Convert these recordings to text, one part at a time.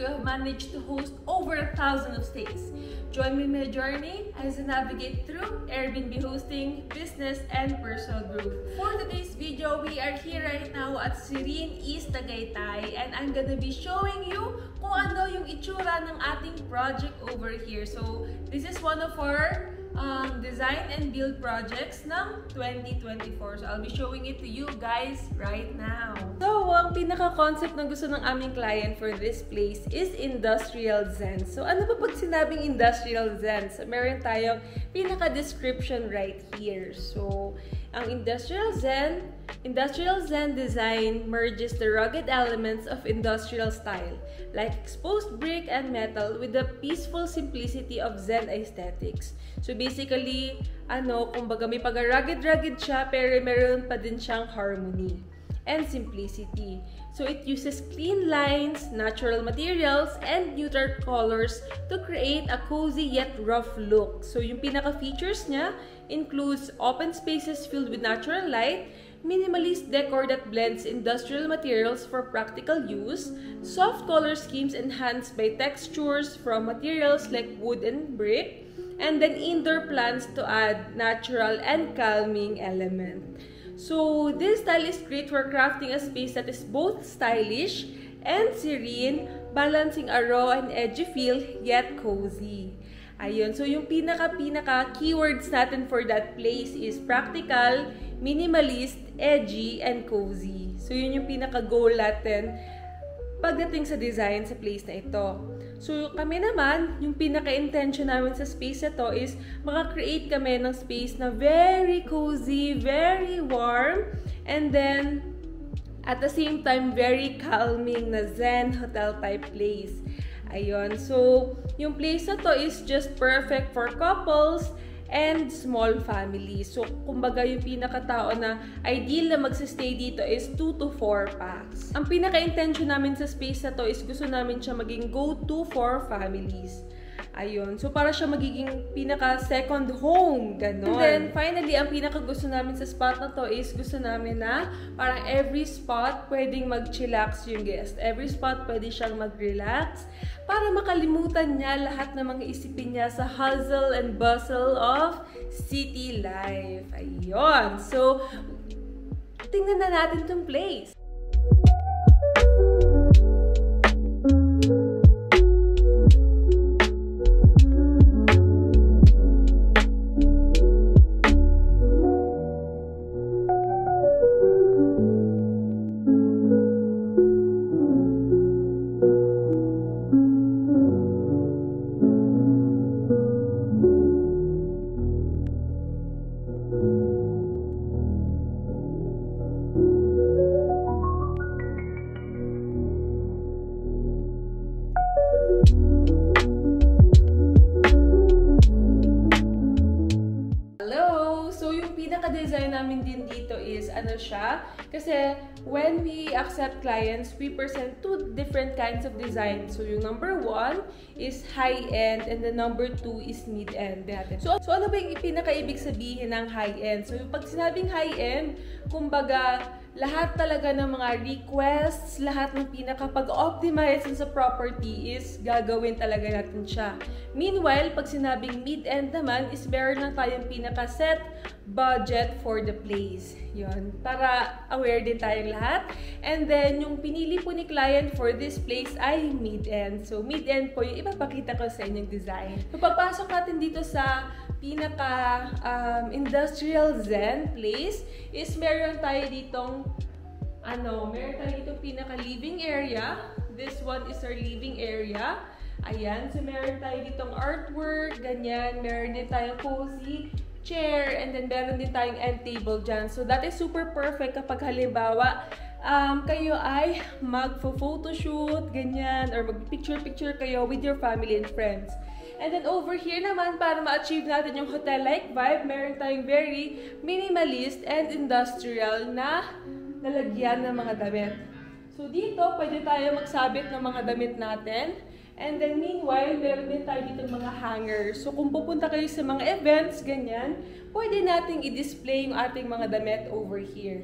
we have managed to host over 1,000 of stays. Join me in my journey as I navigate through Airbnb hosting, business, and personal growth. For today's video, we are here right now at Serene East Tagaytay, and I'm gonna be showing you kung ano yung itsura ng ating project over here. So, this is one of our design and build projects ng 2024. So, I'll be showing it to you guys right now. So, ang pinaka-concept na gusto ng aming client for this place is Industrial Zen. So, ano ba pag sinabing Industrial Zen? So, meron tayong pinaka-description right here. So, ang Industrial Zen design merges the rugged elements of industrial style, like exposed brick and metal, with the peaceful simplicity of Zen aesthetics. So basically, kumbaga may pag-rugged siya, pero meron pa din siyang harmony and simplicity. So it uses clean lines, natural materials, and neutral colors to create a cozy yet rough look. So yung pinaka-features niya includes open spaces filled with natural light, minimalist decor that blends industrial materials for practical use, soft color schemes enhanced by textures from materials like wood and brick, and then indoor plants to add natural and calming element. So this style is great for crafting a space that is both stylish and serene, balancing a raw and edgy feel yet cozy. Ayun, so yung pinaka keywords natin for that place is practical, minimalist, edgy, and cozy. So yun yung pinaka goal natin pagdating sa design sa place na ito. So kami naman, yung pinaka-intention namin sa space na to is maka-create kami ng space na very cozy, very warm, and then at the same time very calming na Zen hotel type place. Ayun, so yung place na to is just perfect for couples and small families. So, kumbaga yung pinakatao na ideal na magsistay dito is 2 to 4 packs. Ang pinaka-intention namin sa space na to is gusto namin siya maging go-to for families. Ayun. So, para siya magiging pinaka-second home. Ganon. And then, finally, ang pinaka-gusto namin sa spot na to is gusto namin na parang every spot pwedeng mag-chillax yung guest. Every spot pwede siyang mag-relax para makalimutan niya lahat ng mga isipin niya sa hustle and bustle of city life. Ayun. So, tingnan na natin tong place. Pinaka-design namin din dito is kasi when we accept clients, we present two different kinds of design. So yung number 1 is high-end and the number 2 is mid-end. So ano ba yung pinaka-ibig sabihin ng high-end? So yung pag sinabing high-end, kumbaga lahat talaga ng mga requests, lahat ng pinaka-pag-optimize sa property is gagawin talaga natin siya. Meanwhile, pag sinabing mid-end naman is meron lang tayong pinaka-set budget for the place. Yun. Para aware din tayong lahat. And then, yung pinili po ni client for this place ay mid-end. So, mid-end po yung ipapakita ko sa inyong design. So, pagpasok natin dito sa industrial Zen place is meron tayo ditong pinaka-living area. This one is our living area. Ayan. So, meron tayo ditong artwork, ganyan. Meron din tayong cozy chair, and then meron din tayong end table dyan. So, that is super perfect kapag halimbawa, kayo ay mag-photoshoot, ganyan, or mag-picture-picture kayo with your family and friends. And then over here naman, para ma-achieve natin yung hotel-like vibe, meron tayong very minimalist and industrial na lalagyan ng mga damit. So, dito, pwede tayo magsabit ng mga damit natin. And then, meanwhile, meron din tayo dito mga hangers. So, kung pupunta kayo sa mga events, ganyan, pwede nating i-display yung ating mga damit over here.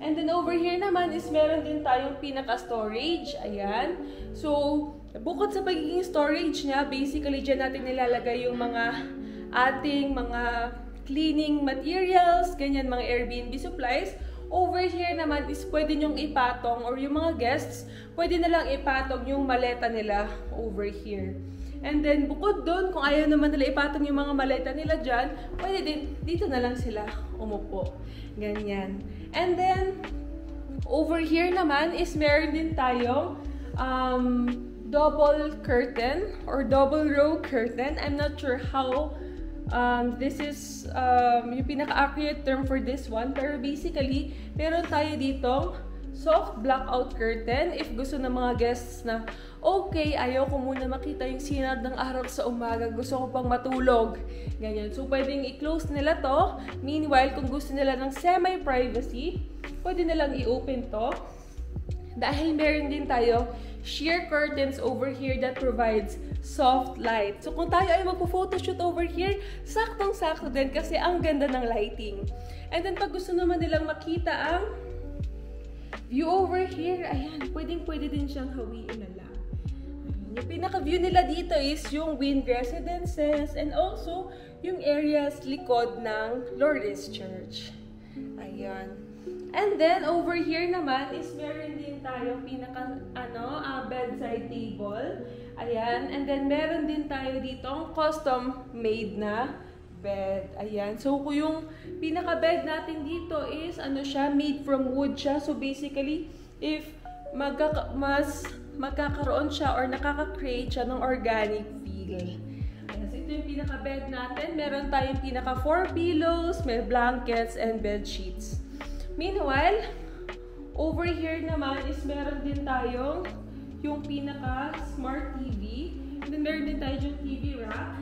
And then, over here naman is meron din tayong pinaka-storage. Ayan. So, Bukod sa pagiging storage niya, basically dyan natin nilalagay yung mga ating mga cleaning materials, ganyan, mga Airbnb supplies. Over here naman is pwede nyong ipatong, or yung mga guests, pwede na lang ipatong yung maleta nila over here. And then, bukod doon, kung ayaw naman nila ipatong yung mga maleta nila dyan, pwede din, dito na lang sila umupo. Ganyan. And then, over here naman is meron din tayong double curtain or double row curtain. I'm not sure how this is yung pinaka-accurate term for this one, pero basically meron tayo ditong soft blackout curtain if gusto ng mga guests na okay, ayaw ko muna makita yung sinag ng araw sa umaga, gusto ko pang matulog, ganyan. So pwedeng i-close nila to. Meanwhile, kung gusto nila ng semi-privacy, pwede nilang i-open to. Dahil meron din tayo sheer curtains over here that provides soft light. So kung tayo ay magpo-photoshoot over here, saktong-sakto din kasi ang ganda ng lighting. And then pag gusto naman nilang makita ang view over here, ayan, pwedeng-pwede din siyang hawiin na lang. Yung pinaka-view nila dito is yung Wind Residences and also yung areas likod ng Lourdes Church. Ayan. And then, over here naman is meron din tayo pinaka, bedside table. Ayan. And then, meron din tayo dito custom-made na bed. Ayan. So, yung pinaka-bed natin dito is, made from wood siya. So, basically, if magkakaroon siya or nakaka-create siya ng organic feel. Ayan. So, ito yung pinaka-bed natin. Meron tayong pinaka-4 pillows, may blankets, and bed sheets. Meanwhile, over here naman is meron din tayong yung pinaka-smart TV. And then meron din tayo yung TV rack.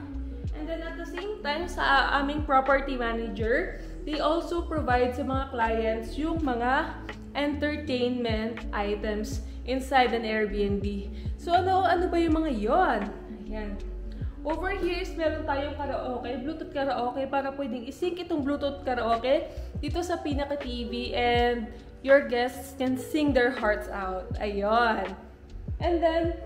And then at the same time, sa aming property manager, they also provide sa mga clients yung mga entertainment items inside an Airbnb. So ano ba yung mga yon? Ayan. Over here is meron tayong karaoke, Bluetooth karaoke, para pwedeng isync itong Bluetooth karaoke dito sa pinaka-TV and your guests can sing their hearts out. Ayun. And then,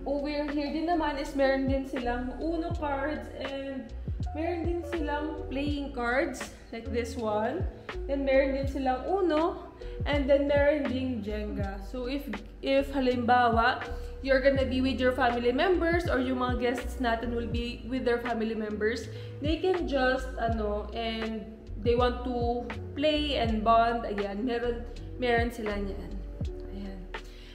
over here din naman is meron din silang Uno cards and meron din silang playing cards like this one. Then meron din silang Uno and then meron din Jenga. So if halimbawa, you're gonna be with your family members or yung mga guests natin will be with their family members, they can just, and they want to play and bond, ayan, meron sila niyan. Ayan.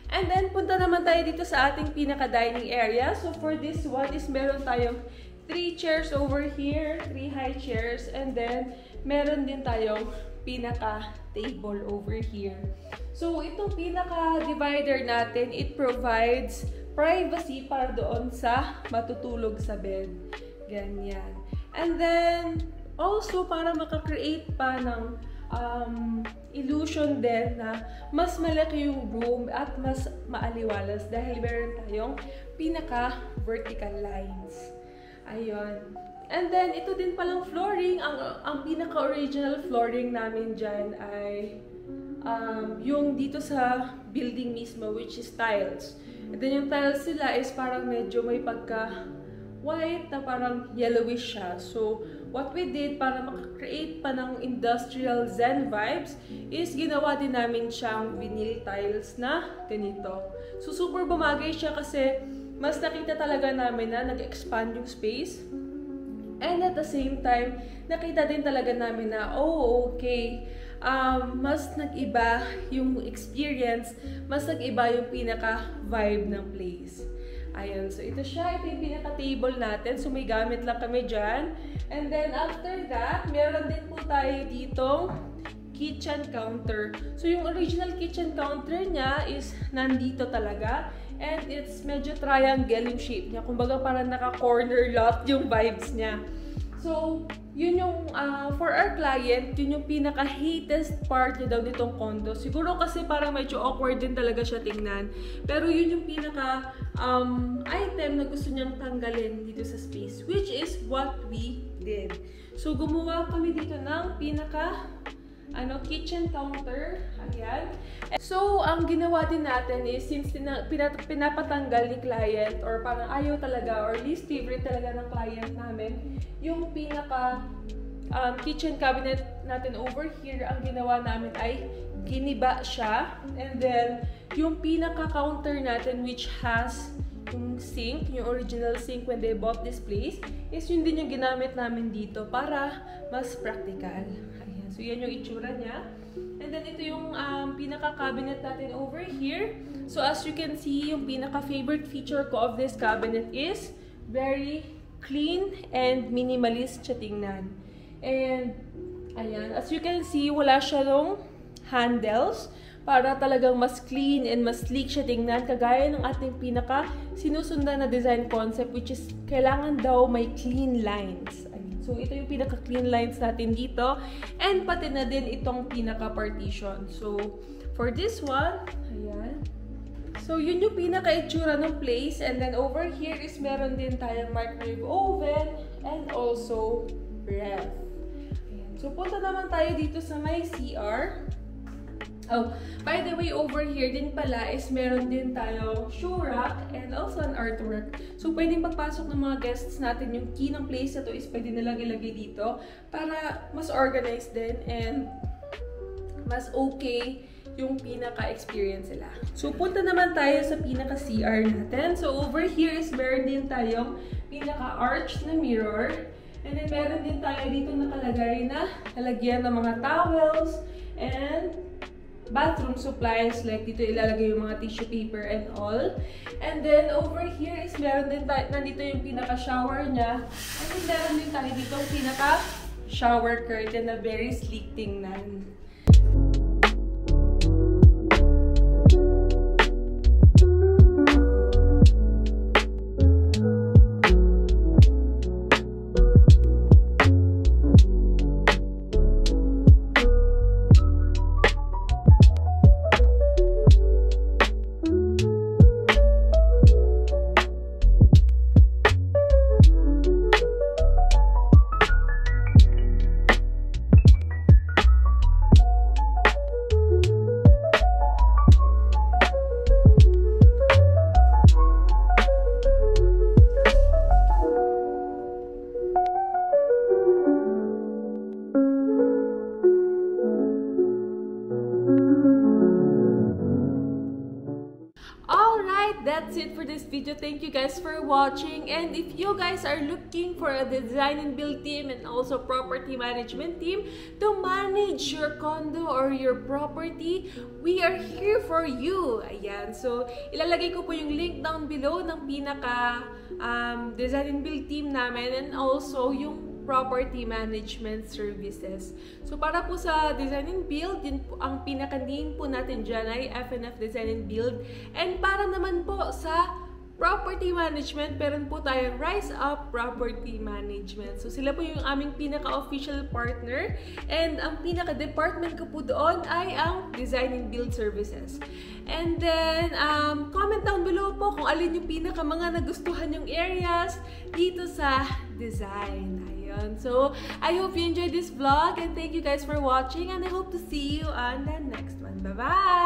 And then, punta naman tayo dito sa ating pinaka-dining area. So, for this one is meron tayong 3 chairs over here, 3 high chairs, and then, meron din tayong pinaka-table over here. So, itong pinaka-divider natin, it provides privacy para doon sa matutulog sa bed. Ganyan. And then, also, para makakreate pa ng illusion din na mas malaki yung room at mas maaliwalas dahil meron tayong pinaka-vertical lines. Ayun. And then, ito din palang flooring. Ang pinaka-original flooring namin dyan ay yung dito sa building mismo, which is tiles. And then yung tiles sila is parang medyo may pagka-white na parang yellowish siya. So, what we did para makakreate pa ng industrial zen vibes is ginawa din namin siyang vinyl tiles na ganito. So, super bumagay siya kasi mas nakita talaga namin na nag-expand yung space. And at the same time, nakita din talaga namin na, okay, mas nag-iba yung experience, mas nag-iba yung pinaka-vibe ng place. Ayun, so ito siya, ito yung pinaka-table natin, so may gamit lang kami dyan. And then after that, meron din po tayo ditong kitchen counter. So yung original kitchen counter niya is nandito talaga. And it's medyo triangle yung shape niya. Kumbaga parang naka-corner lot yung vibes niya. So, yun yung, for our client, yun yung pinaka-hatest part niya daw nitong condo. Siguro kasi parang medyo awkward din talaga siya tingnan. Pero yun yung pinaka-item na gusto niyang tanggalin dito sa space. Which is what we did. So, gumawa kami dito ng pinaka kitchen counter. Ayan. So, ang ginawa din natin is, since pinapatanggal ni client or parang ayaw talaga or least favorite talaga ng client namin, yung pinaka kitchen cabinet natin over here, ang ginawa namin ay giniba siya. And then, yung pinaka-counter natin which has yung sink, yung original sink when they bought this place, is yun din yung ginamit namin dito para mas practical. Ayan. So, yan yung itsura niya. And then, ito yung pinaka-cabinet natin over here. So, as you can see, yung pinaka-favorite feature ko of this cabinet is very clean and minimalist siya tingnan. And, ayan, as you can see, wala siya ng handles para talagang mas clean and mas sleek siya tingnan, kagaya ng ating pinaka-sinusundan na design concept, which is kailangan daw may clean lines. Ayan. So, ito yung pinaka-clean lines natin dito. And pati na din itong pinaka-partition. So, for this one, ayan. So, yun yung pinaka-itsura ng place. And then, over here is meron din tayong microwave oven and also ref. So, punta naman tayo dito sa may CR. Oh, by the way, over here din pala is meron din tayong shoe rack and also an artwork. So, pwedeng pagpasok ng mga guests natin, yung key ng place na to is pwede nilang ilagay dito para mas organized din and mas okay yung pinaka-experience nila. So, punta naman tayo sa pinaka-CR natin. So, over here is meron din tayong pinaka-arch na mirror. And then, meron din tayo dito nakalagay na lalagyan ng mga towels and bathroom supplies. Like, dito ilalagay yung mga tissue paper and all. And then, over here is meron din tayo, nandito yung pinaka-shower niya. And then, meron din tayo dito yung pinaka-shower curtain na very sleek tingnan. That's it for this video. Thank you guys for watching. And if you guys are looking for a design and build team and also property management team to manage your condo or your property, we are here for you. Ayan. So, ilalagay ko po yung link down below ng pinaka design and build team namin and also yung property management services. So, para po sa design and build, yun po, ang pinaka-name po natin dyan ay FNF Design and Build. And para naman po sa property management, meron po tayong Rise Up Property Management. So, sila po yung aming pinaka-official partner. And ang pinaka-department ko po doon ay ang Design and Build Services. And then, comment down below po kung alin yung pinaka-mga nagustuhan yung areas dito sa design. So, I hope you enjoyed this vlog and thank you guys for watching and I hope to see you on the next one. Bye-bye!